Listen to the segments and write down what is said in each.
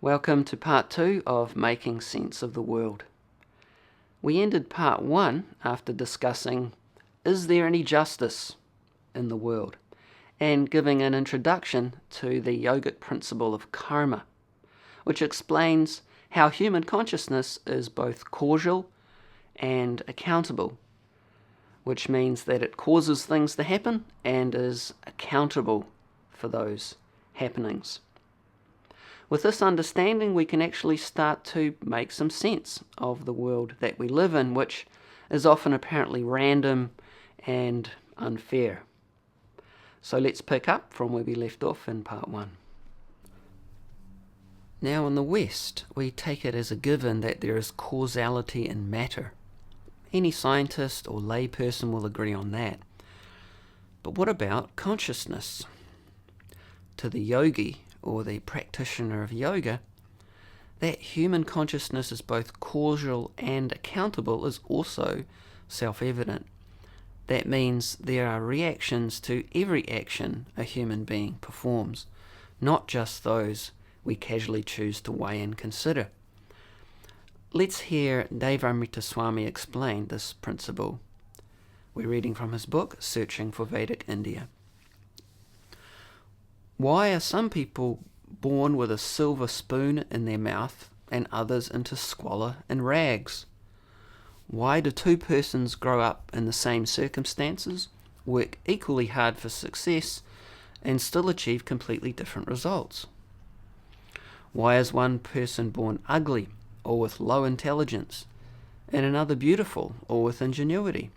Welcome to part 2 of Making Sense of the World. We ended part 1 after discussing, is there any justice in the world? And giving an introduction to the yogic principle of karma, which explains how human consciousness is both causal and accountable, which means that it causes things to happen and is accountable for those happenings. With this understanding, we can actually start to make some sense of the world that we live in, which is often apparently random and unfair. So let's pick up from where we left off in part 1. Now in the West, we take it as a given that there is causality in matter. Any scientist or layperson will agree on that. But what about consciousness? To the yogi, or the practitioner of yoga, that human consciousness is both causal and accountable is also self-evident. That means there are reactions to every action a human being performs, not just those we casually choose to weigh and consider. Let's hear Devamrita Swami explain this principle. We're reading from his book, Searching for Vedic India. Why are some people born with a silver spoon in their mouth and others into squalor and rags? Why do two persons grow up in the same circumstances, work equally hard for success, and still achieve completely different results? Why is one person born ugly or with low intelligence, and another beautiful or with ingenuity?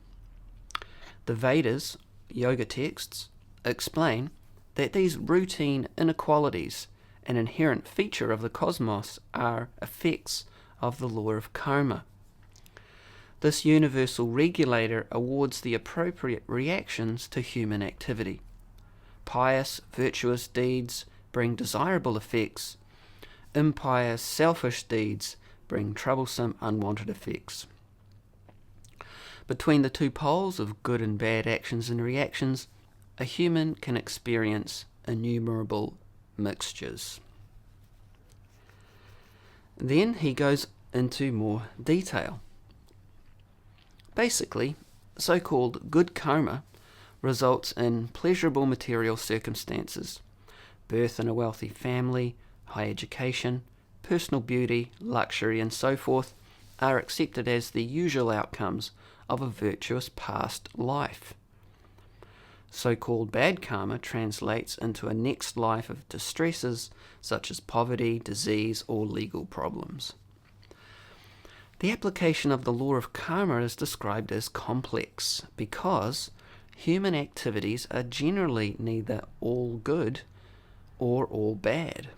The Vedas, yoga texts, explain that these routine inequalities, an inherent feature of the cosmos, are effects of the law of karma. This universal regulator awards the appropriate reactions to human activity. Pious, virtuous deeds bring desirable effects. Impious, selfish deeds bring troublesome, unwanted effects. Between the two poles of good and bad actions and reactions, a human can experience innumerable mixtures. Then he goes into more detail. Basically, so-called good karma results in pleasurable material circumstances. Birth in a wealthy family, high education, personal beauty, luxury, and so forth are accepted as the usual outcomes of a virtuous past life. So-called bad karma translates into a next life of distresses such as poverty, disease, or legal problems. The application of the law of karma is described as complex because human activities are generally neither all good or all bad.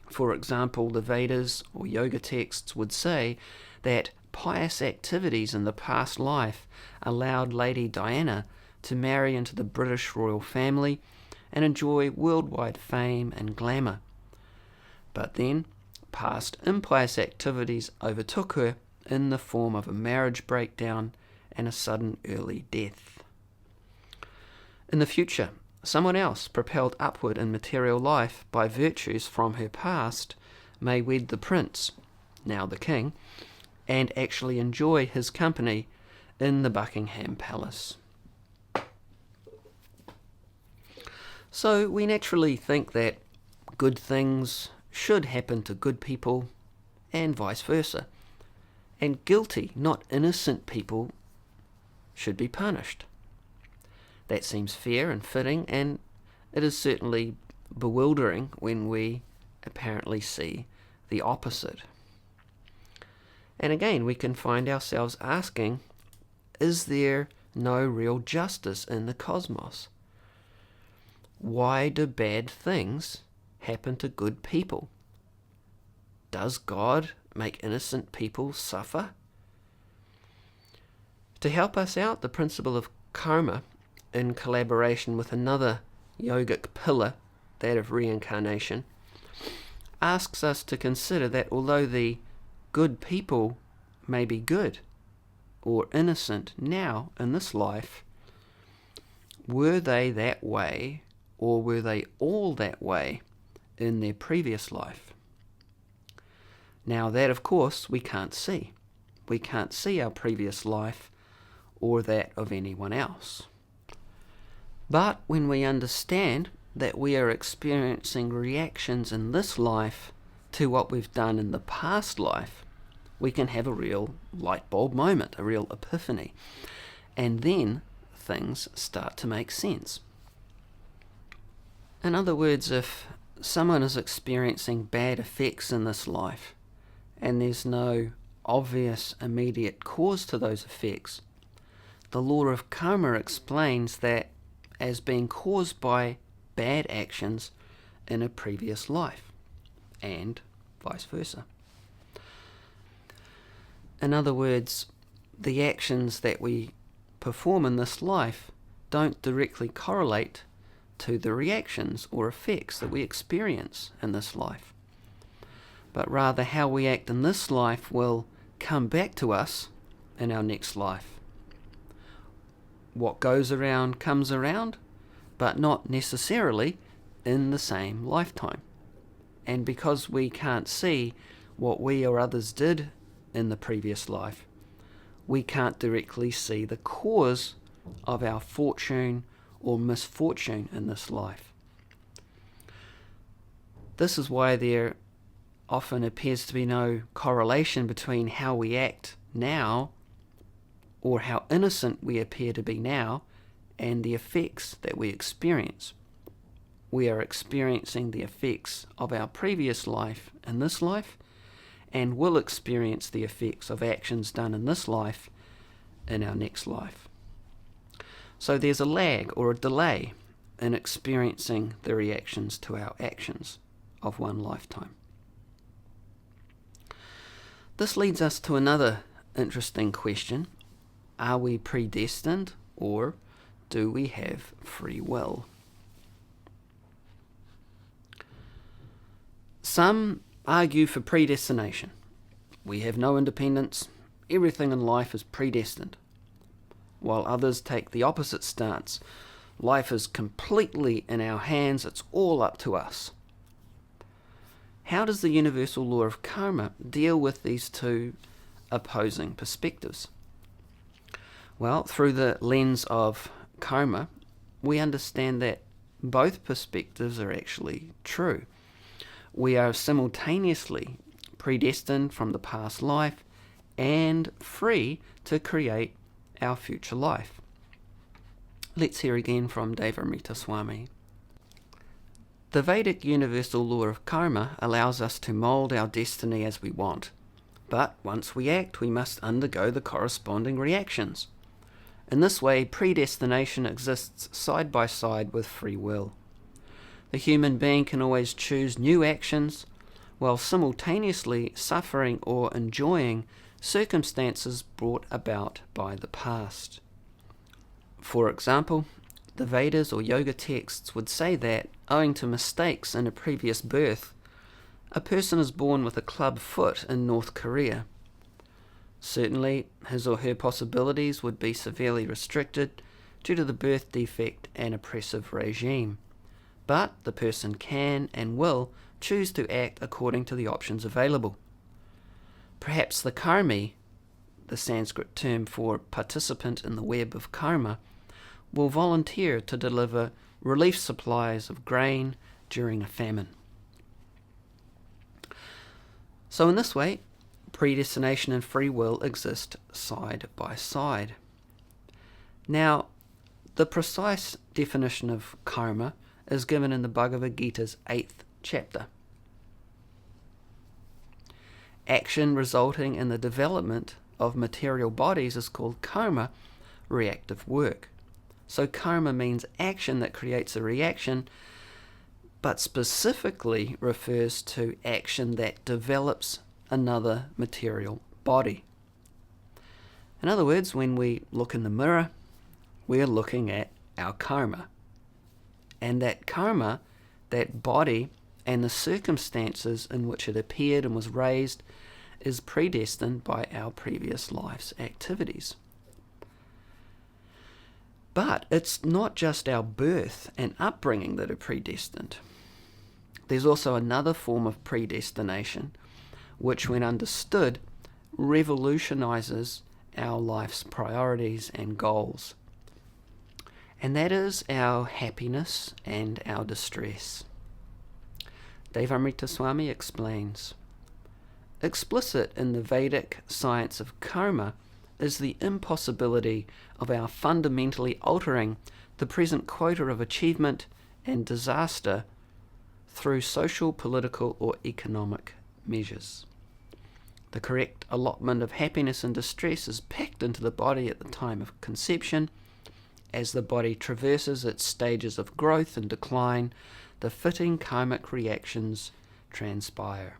For example, the Vedas or yoga texts would say that pious activities in the past life allowed Lady Diana to marry into the British royal family and enjoy worldwide fame and glamour. But then, past impious activities overtook her in the form of a marriage breakdown and a sudden early death. In the future, someone else, propelled upward in material life by virtues from her past, may wed the prince, now the king, and actually enjoy his company in the Buckingham Palace. So we naturally think that good things should happen to good people and vice versa. And guilty, not innocent people should be punished. That seems fair and fitting, and it is certainly bewildering when we apparently see the opposite. And again, we can find ourselves asking, is there no real justice in the cosmos? Why do bad things happen to good people? Does God make innocent people suffer? To help us out, the principle of karma, in collaboration with another yogic pillar, that of reincarnation, asks us to consider that although the good people may be good or innocent now in this life, were they that way, or were they all that way in their previous life? Now that, of course, we can't see. We can't see our previous life or that of anyone else. But when we understand that we are experiencing reactions in this life to what we've done in the past life, we can have a real light bulb moment, a real epiphany. And then things start to make sense. In other words, if someone is experiencing bad effects in this life and there's no obvious immediate cause to those effects, the law of karma explains that as being caused by bad actions in a previous life, and vice versa. In other words, the actions that we perform in this life don't directly correlate to the reactions or effects that we experience in this life, but rather how we act in this life will come back to us in our next life. What goes around comes around, but not necessarily in the same lifetime. And because we can't see what we or others did in the previous life, we can't directly see the cause of our fortune or misfortune in this life. This is why there often appears to be no correlation between how we act now, or how innocent we appear to be now, and the effects that we experience. We are experiencing the effects of our previous life in this life, and will experience the effects of actions done in this life in our next life. So there's a lag or a delay in experiencing the reactions to our actions of one lifetime. This leads us to another interesting question. Are we predestined, or do we have free will? Some argue for predestination. We have no independence. Everything in life is predestined. While others take the opposite stance. Life is completely in our hands. It's all up to us. How does the universal law of karma deal with these two opposing perspectives? Well, through the lens of karma, we understand that both perspectives are actually true. We are simultaneously predestined from the past life and free to create our future life. Let's hear again from Devamrita Swami. The Vedic universal law of karma allows us to mould our destiny as we want, but once we act, we must undergo the corresponding reactions. In this way, predestination exists side by side with free will. The human being can always choose new actions while simultaneously suffering or enjoying circumstances brought about by the past. For example, the Vedas or yoga texts would say that, owing to mistakes in a previous birth, a person is born with a club foot in North Korea. Certainly, his or her possibilities would be severely restricted due to the birth defect and oppressive regime. But the person can and will choose to act according to the options available. Perhaps the karmi, the Sanskrit term for participant in the web of karma, will volunteer to deliver relief supplies of grain during a famine. So in this way, predestination and free will exist side by side. Now, the precise definition of karma is given in the Bhagavad Gita's 8th chapter. Action resulting in the development of material bodies is called karma, reactive work. So karma means action that creates a reaction, but specifically refers to action that develops another material body. In other words, when we look in the mirror, we are looking at our karma. And that karma, that body, and the circumstances in which it appeared and was raised is predestined by our previous life's activities. But it's not just our birth and upbringing that are predestined. There's also another form of predestination, which when understood revolutionizes our life's priorities and goals. And that is our happiness and our distress. Devamrita Swami explains, explicit in the Vedic science of karma is the impossibility of our fundamentally altering the present quota of achievement and disaster through social, political, or economic measures. The correct allotment of happiness and distress is packed into the body at the time of conception. As the body traverses its stages of growth and decline, the fitting karmic reactions transpire.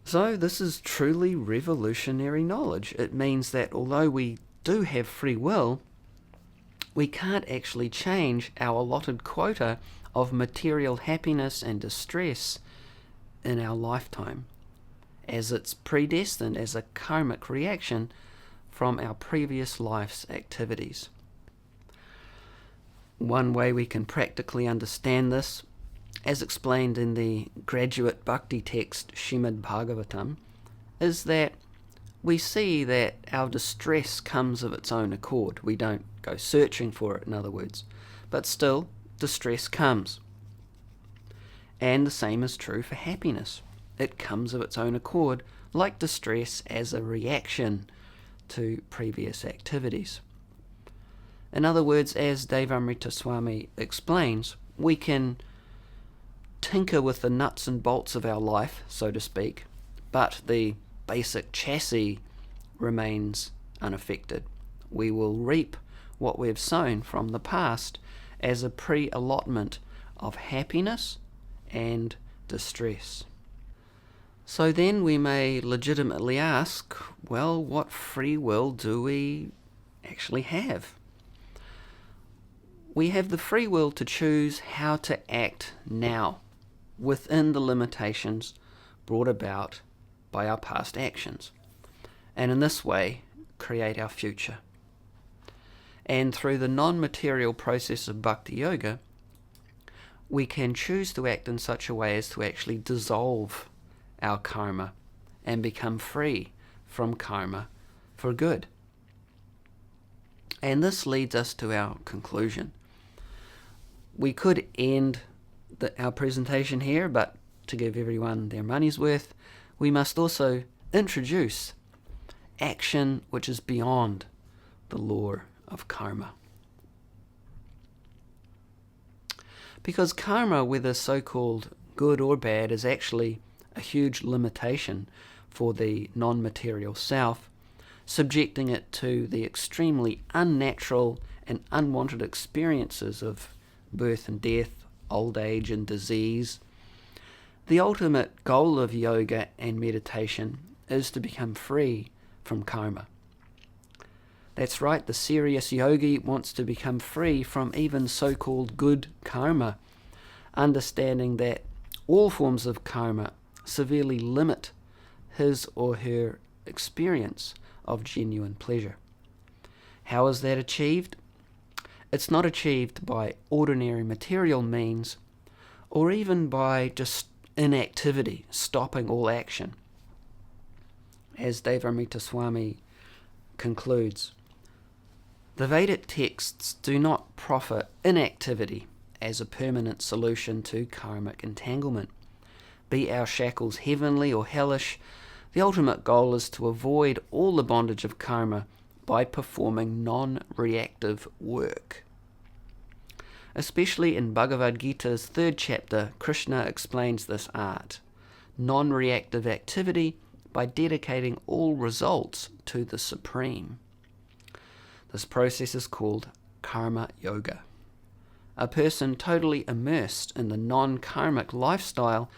So this is truly revolutionary knowledge. It means that although we do have free will, we can't actually change our allotted quota of material happiness and distress in our lifetime, as it's predestined as a karmic reaction from our previous life's activities. One way we can practically understand this, as explained in the graduate Bhakti text Srimad Bhagavatam, is that we see that our distress comes of its own accord. We don't go searching for it, in other words, but still distress comes. And the same is true for happiness. It comes of its own accord, like distress, as a reaction to previous activities. In other words, as Devamrita Swami explains, we can tinker with the nuts and bolts of our life, so to speak, but the basic chassis remains unaffected. We will reap what we've sown from the past as a pre-allotment of happiness and distress. So then we may legitimately ask, well, what free will do we actually have? We have the free will to choose how to act now within the limitations brought about by our past actions, and in this way create our future. And through the non-material process of Bhakti Yoga, we can choose to act in such a way as to actually dissolve our karma and become free from karma for good. And this leads us to our conclusion. We could end our presentation here, but to give everyone their money's worth, we must also introduce action which is beyond the law of karma. Because karma, whether so-called good or bad, is actually a huge limitation for the non-material self, subjecting it to the extremely unnatural and unwanted experiences of birth and death, old age and disease. The ultimate goal of yoga and meditation is to become free from karma. That's right, the serious yogi wants to become free from even so-called good karma, understanding that all forms of karma severely limit his or her experience of genuine pleasure. How is that achieved? It's not achieved by ordinary material means, or even by just inactivity, stopping all action. As Devamrita Swami concludes, the Vedic texts do not proffer inactivity as a permanent solution to karmic entanglement. Be our shackles heavenly or hellish, the ultimate goal is to avoid all the bondage of karma by performing non-reactive work. Especially in Bhagavad Gita's 3rd chapter, Krishna explains this art, non-reactive activity, by dedicating all results to the Supreme. This process is called karma yoga. A person totally immersed in the non-karmic lifestyle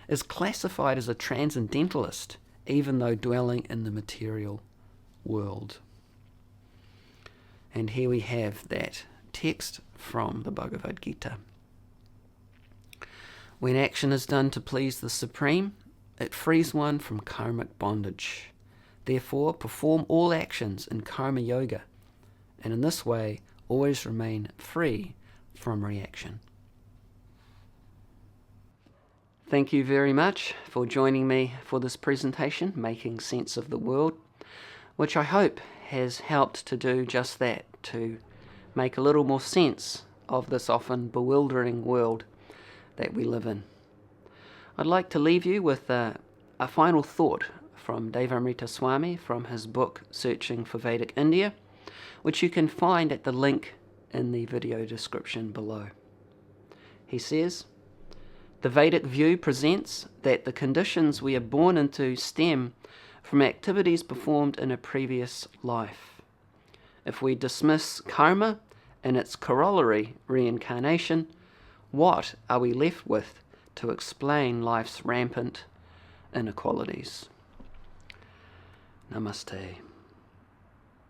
is classified as a transcendentalist, even though dwelling in the material world. And here we have that text from the Bhagavad Gita. When action is done to please the Supreme, it frees one from karmic bondage. Therefore, perform all actions in karma yoga, and in this way always remain free from reaction. Thank you very much for joining me for this presentation, Making Sense of the World, which I hope has helped to do just that, to make a little more sense of this often bewildering world that we live in. I'd like to leave you with a final thought from Devamrita Swami from his book Searching for Vedic India, which you can find at the link in the video description below. He says, "The Vedic view presents that the conditions we are born into stem from activities performed in a previous life. If we dismiss karma and its corollary, reincarnation, what are we left with to explain life's rampant inequalities?" Namaste.